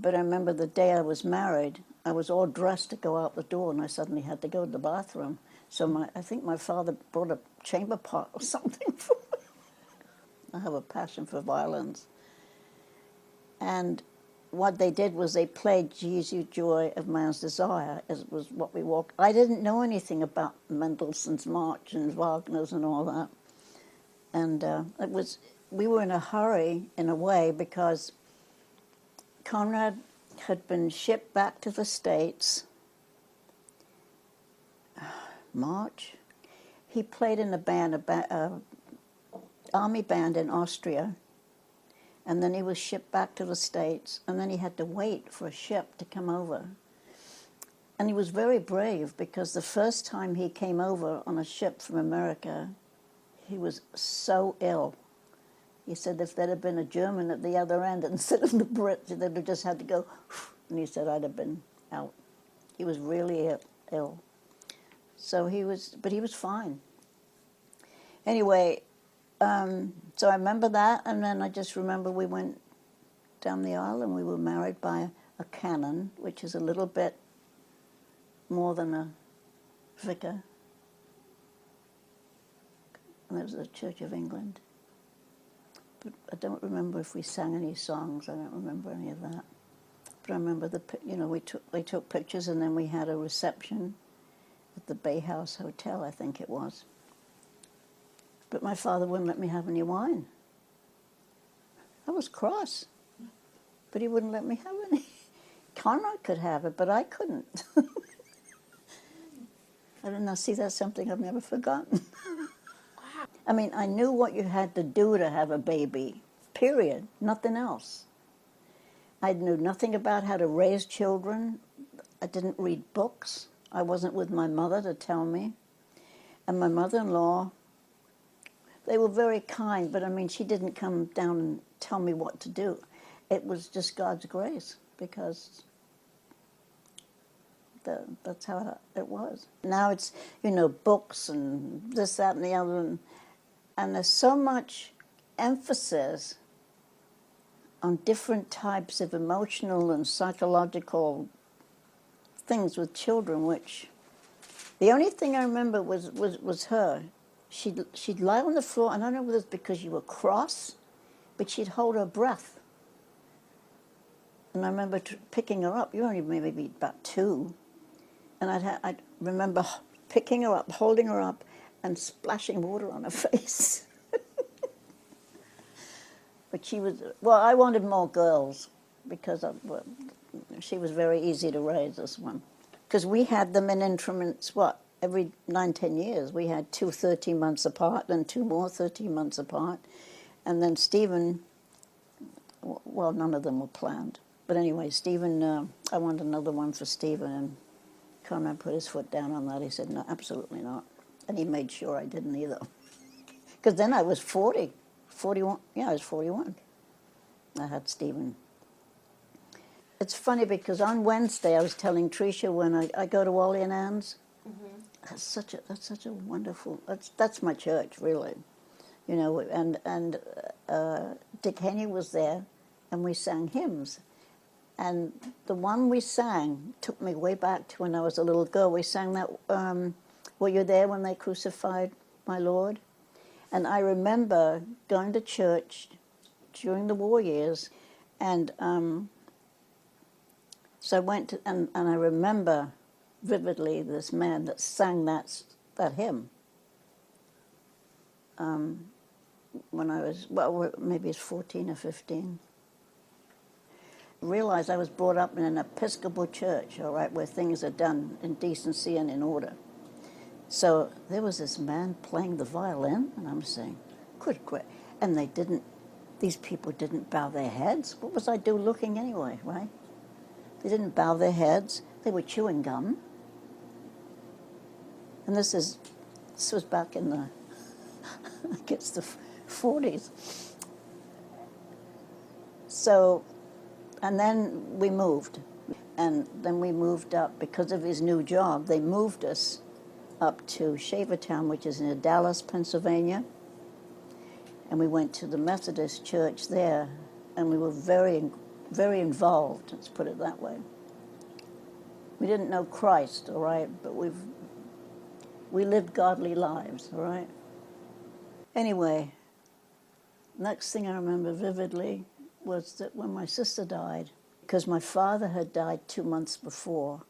But I remember the day I was married, I was all dressed to go out the door, and I suddenly had to go to the bathroom. So I think my father brought a chamber pot or something for me. I have a passion for violins. And what they did was they played Jesu Joy of Man's Desire, as it was what we walked. I didn't know anything about Mendelssohn's March and Wagner's and all that. And we were in a hurry, in a way, because Conrad had been shipped back to the States. March. He played in a band, army band in Austria, and then he was shipped back to the States, and then he had to wait for a ship to come over. And he was very brave, because the first time he came over on a ship from America, he was so ill. He said if there'd have been a German at the other end instead of the Brits, they'd have just had to go, and he said I'd have been out. He was really ill. So but he was fine. Anyway, so I remember that, and then I just remember we went down the aisle and we were married by a canon, which is a little bit more than a vicar. And that was the Church of England. But I don't remember if we sang any songs. I don't remember any of that. But I remember they took pictures, and then we had a reception at the Bay House Hotel, I think it was. But my father wouldn't let me have any wine. I was cross, but he wouldn't let me have any. Conrad could have it, but I couldn't. I don't know, see, that's something I've never forgotten. I mean, I knew what you had to do to have a baby, period, nothing else. I knew nothing about how to raise children. I didn't read books. I wasn't with my mother to tell me. And my mother-in-law, they were very kind, but I mean, she didn't come down and tell me what to do. It was just God's grace, because that's how it was. Now it's, books and this, that, and the other, and there's so much emphasis on different types of emotional and psychological things with children, which the only thing I remember was her. She'd lie on the floor, and I don't know whether it's because you were cross, but she'd hold her breath. And I remember picking her up. You were only maybe about 2. And I'd remember picking her up, holding her up, and splashing water on her face. But I wanted more girls, because she was very easy to raise, this one. Because we had them in increments, every 9-10 years. We had 2 13 months apart, then 2 more 13 months apart. And then Stephen, well, none of them were planned. But anyway, Stephen, I wanted another one for Stephen, and Conrad put his foot down on that. He said, no, absolutely not. And he made sure I didn't either. Because then I was 41. Yeah, I was 41. I had Stephen. It's funny, because on Wednesday I was telling Tricia, when I go to Wally and Ann's, that's such a wonderful, that's my church, really. And Dick Haney was there, and we sang hymns. And the one we sang took me way back to when I was a little girl. We sang that, were you there when they crucified my Lord? And I remember going to church during the war years, and so I went to, and I remember vividly this man that sang that hymn when I was, maybe it's 14 or 15. Realized I was brought up in an Episcopal church, all right, where things are done in decency and in order. So there was this man playing the violin, and I'm saying, good grief. And these people didn't bow their heads. What was I looking anyway, right? They didn't bow their heads. They were chewing gum. And this was back in the, I guess, the 40s. So, and then we moved. And then we moved up, because of his new job, they moved us up to Shavertown, which is in Dallas, Pennsylvania. And we went to the Methodist church there, and we were very very involved, let's put it that way. We didn't know Christ, all right, but we lived godly lives, all right? Anyway, next thing I remember vividly was that when my sister died, because my father had died 2 months before,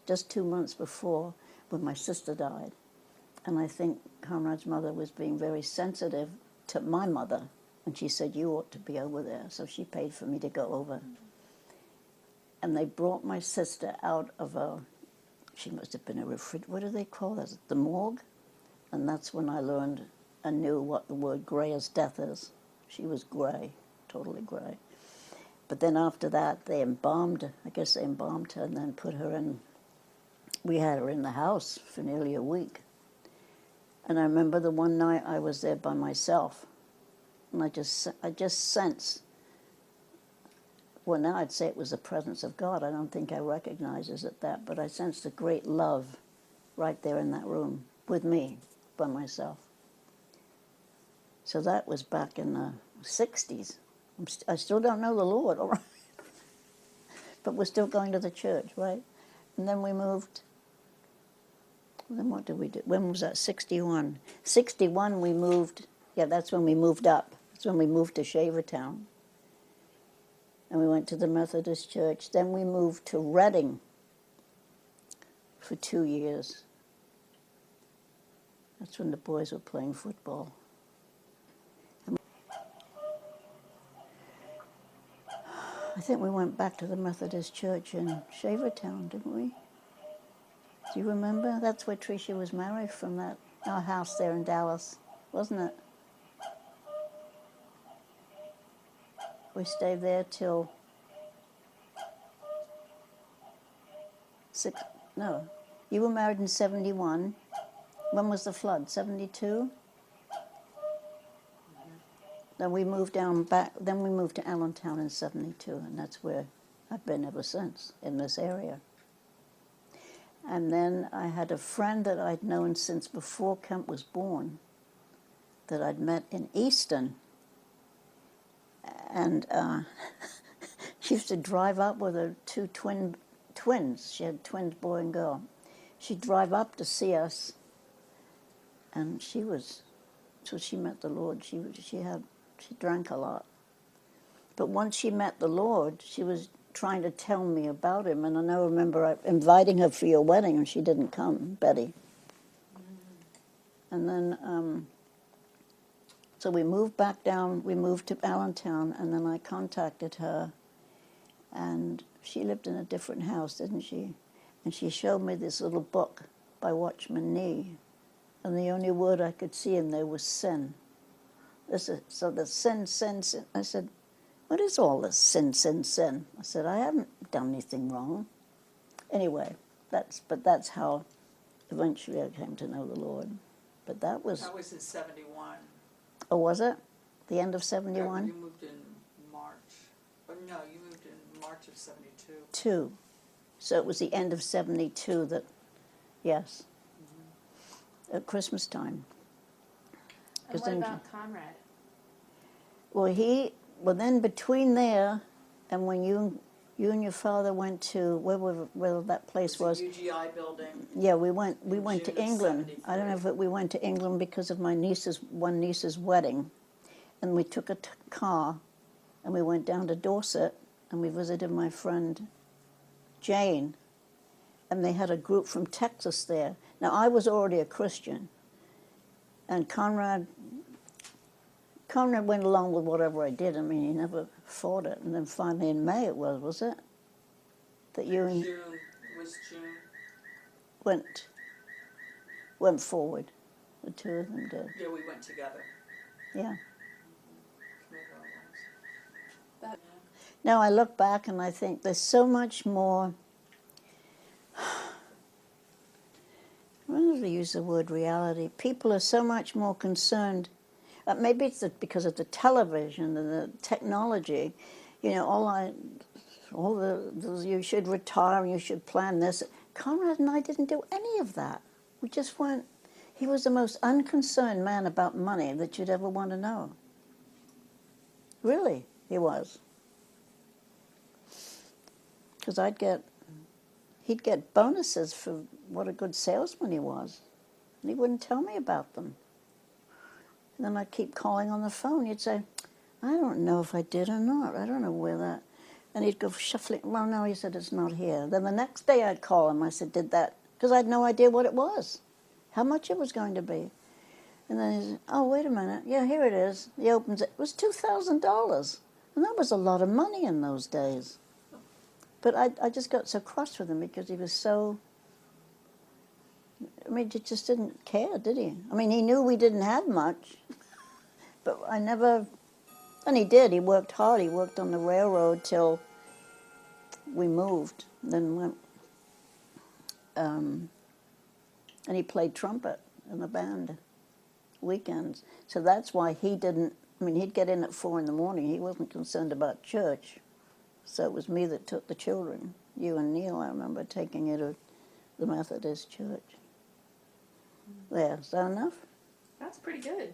just 2 months before when my sister died. And I think Conrad's mother was being very sensitive to my mother. And she said, you ought to be over there. So she paid for me to go over. And they brought my sister out of she must have been a what do they call that? The morgue? And that's when I learned and knew what the word gray as death is. She was gray, totally gray. But then after that, they embalmed her. I guess they embalmed her and then put her in. We had her in the house for nearly a week. And I remember the one night I was there by myself. And I just sensed, well, now I'd say it was the presence of God. I don't think I recognized it that, but I sensed a great love right there in that room with me, by myself. So that was back in the 60s. I still don't know the Lord, all right? But we're still going to the church, right? And then we moved. Then what did we do? When was that? 61. 61 we moved. Yeah, that's when we moved up. That's when we moved to Shavertown. And we went to the Methodist church. Then we moved to Reading for 2 years. That's when the boys were playing football. I think we went back to the Methodist church in Shavertown, didn't we? Do you remember? That's where Tricia was married from, our house there in Dallas, wasn't it? We stayed there till you were married in 71. When was the flood? 72? Then we moved then we moved to Allentown in 72, and that's where I've been ever since, in this area. And then I had a friend that I'd known since before Kemp was born that I'd met in Easton. And she used to drive up with her two twins. She had twins, boy and girl. She'd drive up to see us, and so she met the Lord. She drank a lot. But once she met the Lord, she was trying to tell me about him, and I remember inviting her for your wedding, and she didn't come, Betty. And then, so we moved back down, we moved to Allentown, and then I contacted her, and she lived in a different house, didn't she? And she showed me this little book by Watchman Nee, and the only word I could see in there was sin. So the sin. I said, what is all this sin? I said, I haven't done anything wrong. Anyway, that's how eventually I came to know the Lord. But that was in 71. Oh, was it? The end of 71? You moved in March. Or no, you moved in March of 72. 2. So it was the end of 72 that, yes, at Christmas time. And what about Conrad? Well, then between there and when you and your father went to, where that place was. The UGI building. Yeah, we went to England. 73. I don't know if we went to England because of my one niece's wedding. And we took a car and we went down to Dorset and we visited my friend Jane. And they had a group from Texas there. Now, I was already a Christian. And Conrad went along with whatever I did. I mean, he never fought it. And then finally in May it was it? That you and June. went forward. The two of them did. Yeah, we went together. Yeah. Now I look back and I think there's so much more. I don't know to use the word reality. People are so much more concerned. Maybe it's because of the television and the technology. You know, you should retire and you should plan this. Conrad and I didn't do any of that. We just weren't. He was the most unconcerned man about money that you'd ever want to know. Really, he was. Because he'd get bonuses for what a good salesman he was. And he wouldn't tell me about them. And then I'd keep calling on the phone. He'd say, I don't know if I did or not. I don't know where that. And he'd go shuffling. Well, no, he said, it's not here. Then the next day I'd call him. I said, did that? Because I had no idea what it was, how much it was going to be. And then he said, oh, wait a minute. Yeah, here it is. He opens it. It was $2,000. And that was a lot of money in those days. But I just got so cross with him because he was so, I mean, he just didn't care, did he? I mean, he knew we didn't have much, but I never, and he did. He worked hard. He worked on the railroad till we moved. Then went, and he played trumpet in the band weekends. So that's why he didn't, I mean, he'd get in at 4 a.m. He wasn't concerned about church. So it was me that took the children. You and Neil, I remember taking you to the Methodist church. There, is that enough? That's pretty good.